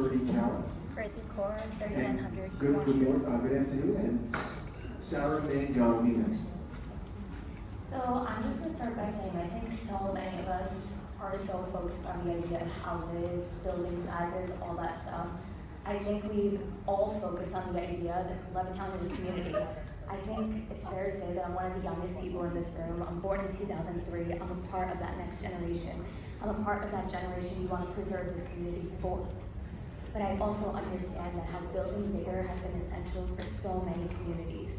Bertie Cowan. Bertie Core, 3900. Good afternoon, and Sarah Mangione will be next. So I'm just going to start by saying I think so many of us are so focused on the idea of houses, building sizes, all that stuff. I think we've all focused on the idea that Levittown is a community. I think it's fair to say that I'm one of the youngest people in this room. I'm born in 2003. I'm a part of that next generation. I'm a part of that generation we want to preserve this community for. But I also understand that how building bigger has been essential for so many communities.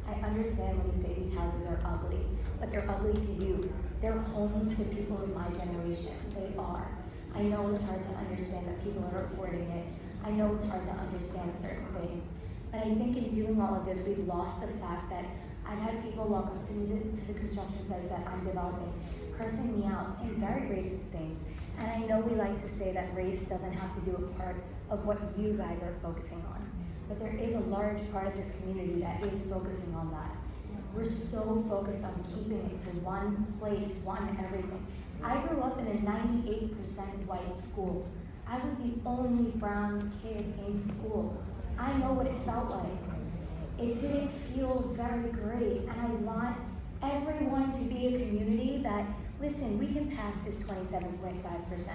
I understand when you say these houses are ugly, but they're ugly to you. They're homes to people of my generation. They are. I know it's hard to understand that people are affording it. I know it's hard to understand certain things. But I think in doing all of this, we've lost the fact that I've had people walk up to me to the construction sites that I'm developing, cursing me out, saying very racist things. And I know we like to say that race doesn't have to do a part of what you guys are focusing on. But there is a large part of this community that is focusing on that. We're so focused on keeping it to one place, one everything. I grew up in a 98% white school. I was the only brown kid in school. I know what it felt like. It didn't feel very great, and I want everyone to be a community that, listen, we can pass this 27.5%.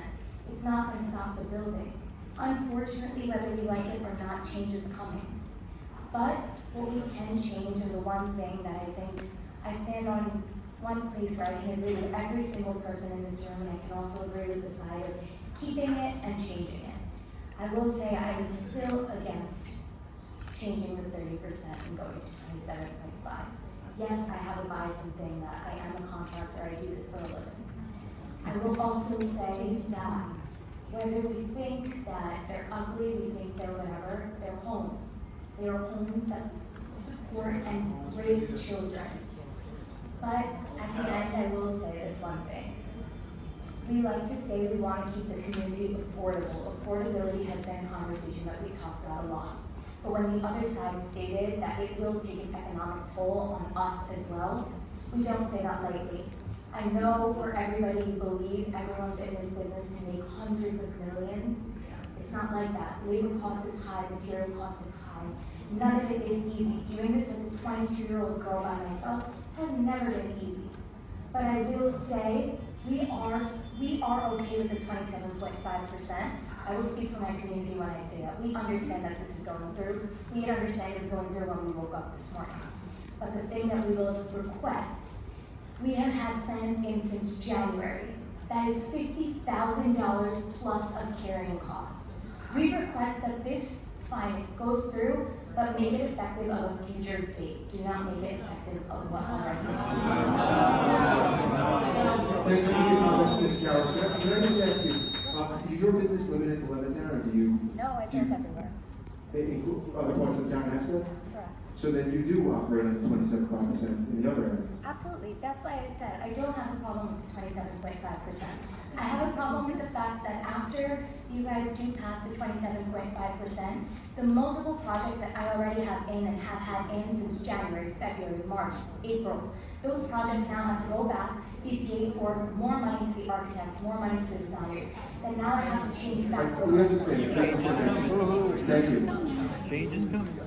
It's not going to stop the building. Unfortunately, whether we like it or not, change is coming. But what we can change, and the one thing that I think I stand on one place where I can agree with every single person in this room, and I can also agree with the side of keeping it and changing it. I will say I am still against changing the 30% and going to 27.5. Yes, I have a bias in saying that. I am a contractor, I do this for a living. I will also say that whether we think that they're ugly, we think they're whatever, they're homes. They are homes that support and raise children. But at the end, I will say this one thing. We like to say we want to keep the community affordable. Affordability has been a conversation that we talked about a lot. But when the other side stated that it will take an economic toll on us as well, we don't say that lightly. I know for everybody you believe everyone's in this business to make hundreds of millions. It's not like that. Labor cost is high, material cost is high. None of it is easy. Doing this as a 22-year-old girl by myself has never been easy. But I will say we are okay with the 27.5%. I will speak for my community when I say that. We understand that this is going through. We didn't understand it was going through when we woke up this morning. But the thing that we will request, we have had plans in since January. That is $50,000 plus of carrying cost. We request that this fine goes through, but make it effective of a future date. Do not make it effective of what already is. Thank you for your comments, Ms. Cowan. Can I just ask you, is your business limited to Levittown, or do you? No, I work everywhere. They include other parts of town Hempstead? Correct. So then you do operate at the 27.5% in the other areas? Absolutely. That's why I said I don't have a problem with the 27.5%. I have a problem with the fact that after you guys do pass the 27.5%, the multiple projects that I already have in and have had in since January, February, March, April, those projects now have to go back, be paid for, more money to the architects, more money to the designers. Then now I have to change back to We understand. Thank you. Change is coming.